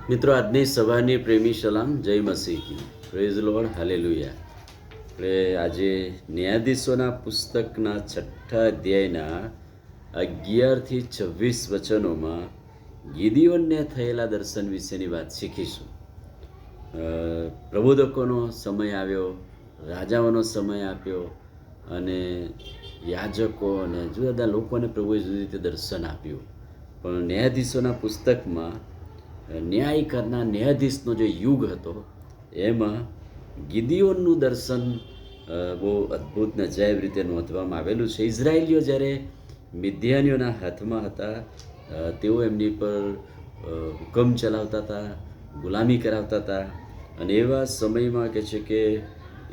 મિત્રો, આજની સવારની પ્રેમી સલામ, જય મસીહી, પ્રેઝ લોર્ડ, હાલેલુયા. આપણે આજે ન્યાયાધીશોના પુસ્તકના 6 અધ્યાયના 11-26 વચનોમાં ગિદિયોનને થયેલા દર્શન વિશેની વાત શીખીશું. પ્રબોધકોનો સમય આવ્યો, રાજાઓનો સમય આપ્યો અને યાજકો અને જુદા જુદા લોકોને પ્રભુએ જુદી રીતે દર્શન આપ્યું. પણ ન્યાયાધીશોના પુસ્તકમાં ન્યાય કરનાર ન્યાયાધીશનો જે યુગ હતો એમાં ગિદિયોનનું દર્શન બહુ અદ્ભુત ને અજાયબ રીતે નોંધવામાં આવેલું છે. ઇઝરાયેલીઓ જ્યારે મિદ્યાનીઓના હાથમાં હતા, તેઓ એમની પર હુકમ ચલાવતા હતા, ગુલામી કરાવતા હતા. અને એવા સમયમાં કહે છે કે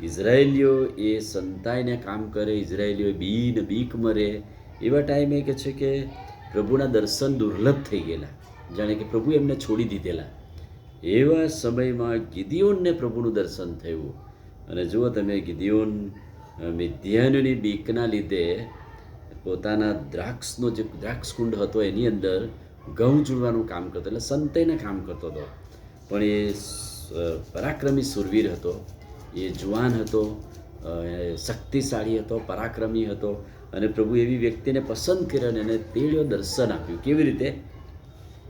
ઇઝરાયેલીઓ એ સંતાઈને કામ કરે, ઇઝરાયેલીઓ બીક મરે. એવા ટાઈમે કહે છે કે પ્રભુના દર્શન દુર્લભ થઈ ગયેલા, જાણે કે પ્રભુ એમને છોડી દીધેલા. એવા સમયમાં ગિદિયોનને પ્રભુનું દર્શન થયું. અને જુઓ તમે, ગિદિયોન મિદ્યાનીઓની બીકના લીધે પોતાના જે દ્રાક્ષકુંડ હતો એની અંદર ઘઉં ચૂડવાનું કામ કરતો, એટલે સંતાઈને કામ કરતો હતો. પણ એ પરાક્રમી સુરવીર હતો, એ જુવાન હતો, શક્તિશાળી હતો, પરાક્રમી હતો. અને પ્રભુ એવી વ્યક્તિને પસંદ કર્યો અને એને તેડ્યો, દર્શન આપ્યું. કેવી રીતે?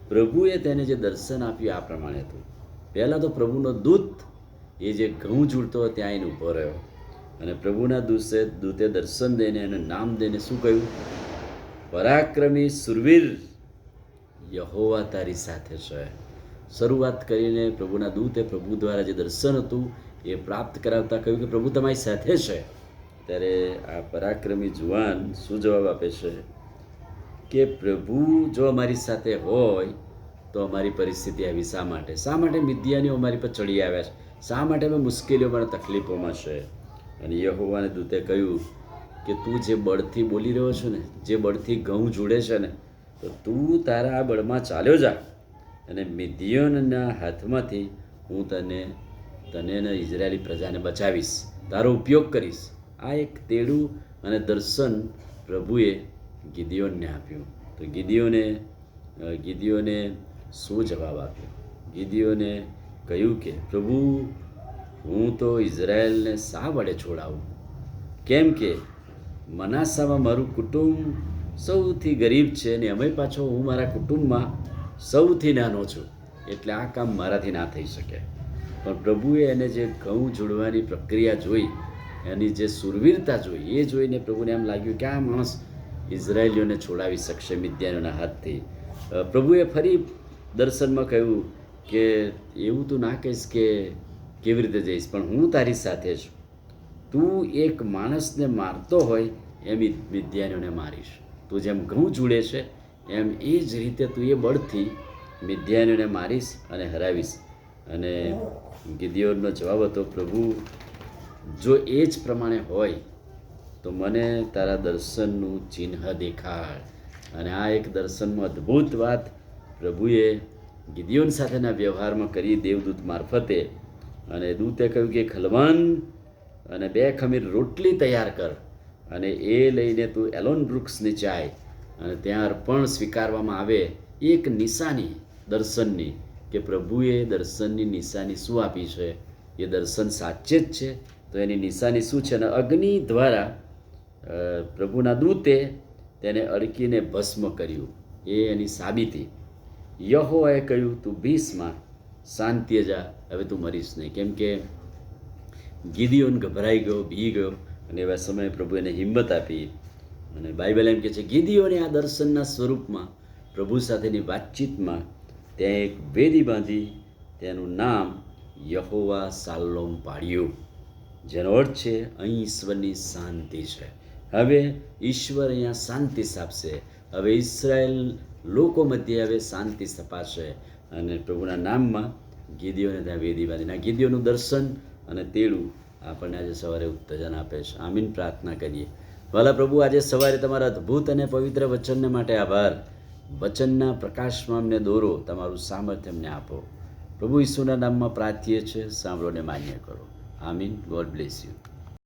પ્રભુએ તેને જે દર્શન આપ્યું આ પ્રમાણે હતું. પહેલાં તો પ્રભુનો દૂત એ જે ઘઉં ઝૂડતો ત્યાં એને ઊભો રહ્યો અને પ્રભુના દૂતે દર્શન દઈને એને નામ દઈને શું કહ્યું? પરાક્રમી સુરવીર, યહોવા તારી સાથે છે. શરૂઆત કરીને પ્રભુના દૂતે પ્રભુ દ્વારા જે દર્શન હતું એ પ્રાપ્ત કરાવતા કહ્યું કે પ્રભુ તમારી સાથે છે. ત્યારે આ પરાક્રમી જુવાન શું જવાબ આપે છે કે પ્રભુ જો અમારી સાથે હોય તો અમારી પરિસ્થિતિ આવી શા માટે? શા માટે મિદ્યાનીઓ અમારી પર ચડી આવ્યા છે? શા માટે અમે મુશ્કેલીઓમાં તકલીફોમાં છે? અને યહોવાને દૂતે કહ્યું કે તું જે બળથી બોલી રહ્યો છો ને, જે બળથી ઘઉં જોડે છે ને, તો તું તારા આ બળમાં ચાલ્યો જા અને મિદ્યાનના હાથમાંથી હું તને ઇઝરાયેલી પ્રજાને બચાવીશ, તારો ઉપયોગ કરીશ. આ એક તેડું અને દર્શન પ્રભુએ ગિદિયોનને આપ્યું. તો ગિદિયોને શું જવાબ આપ્યો? ગિદિયોને કહ્યું કે પ્રભુ, હું તો ઇઝરાયેલને શા વડે છોડાવું? કેમ કે મનાસામાં મારું કુટુંબ સૌથી ગરીબ છે અને અમે પાછો હું મારા કુટુંબમાં સૌથી નાનો છું, એટલે આ કામ મારાથી ના થઈ શકે. પણ પ્રભુએ એને જે ઘઉં જોડવાની પ્રક્રિયા જોઈ, એની જે સુરવીરતા જોઈ, એ જોઈને પ્રભુને એમ લાગ્યું કે આ માણસ ઇઝરાયેલીઓને છોડાવી શકશે મિદ્યાનીઓના હાથથી. પ્રભુએ ફરી દર્શનમાં કહ્યું કે એવું તું ના કહીશ કે કેવી રીતે જઈશ, પણ હું તારી સાથે છું. તું એક માણસને મારતો હોય એમ મિદ્યાનીઓને મારીશ. તું જેમ ઘઉં જોડે છે એમ એ જ રીતે તું એ બળથી મિદ્યાનીઓને મારીશ અને હરાવીશ. અને ગિદિયોનનો જવાબ હતો, પ્રભુ જો એ જ પ્રમાણે હોય તો મને તારા દર્શનનું ચિહ્ન દેખાડ. અને આ એક દર્શનમાં અદ્ભુત વાત પ્રભુએ ગિદિયોન સાથેના વ્યવહારમાં કરી દેવદૂત મારફતે. અને દૂતે કહ્યું કે ખલવાન અને 2 ખમીર રોટલી તૈયાર કર અને એ લઈને તું એલોન વૃક્ષ નીચે આય અને ત્યાં અર્પણ સ્વીકારવામાં આવે. એક નિશાની દર્શનની, કે પ્રભુએ દર્શનની નિશાની શું આપી છે, એ દર્શન સાચે જ છે તો એની નિશાની શું છે? અને અગ્નિ દ્વારા પ્રભુના દૂતે તેને અડકીને ભસ્મ કર્યું, એ એની સાબિતી. યહોવાએ કહ્યું, તું ભીસમાં શાંતિએ જા, હવે તું મરીશ નહીં. કેમ કે ગિદિયોન ગભરાઈ ગયો, બી ગયો. અને એવા સમયે પ્રભુ એને હિંમત આપી. અને બાઇબલ એમ કહે છે, ગિદિયોને આ દર્શનના સ્વરૂપમાં પ્રભુ સાથેની વાતચીતમાં ત્યાં એક વેદી બાંધી, તેનું નામ યહોવા શાલોમ પાડ્યું, જેનો અર્થ છે અહીં ઈશ્વરની શાંતિ છે. હવે ઈશ્વર અહીંયા શાંતિ સ્થાપશે. હવે ઇઝરાયેલ લોકો મધ્યે હવે શાંતિ સ્થપાશે. અને પ્રભુના નામમાં ગિદિયોને ત્યાં વેદી બાંધીને ગિદિયોનું દર્શન અને તેડું આપણને આજે સવારે ઉત્તેજન આપે છે. આમીન. પ્રાર્થના કરીએ. ભલા પ્રભુ, આજે સવારે તમારા અદ્ભુત અને પવિત્ર વચનને માટે આભાર. વચનના પ્રકાશમાં અમને દોરો, તમારું સામર્થ્ય અમને આપો. પ્રભુ ઈસુના નામમાં પ્રાર્થીએ છીએ, સાંભળોને માન્ય કરો. આમીન. God bless you.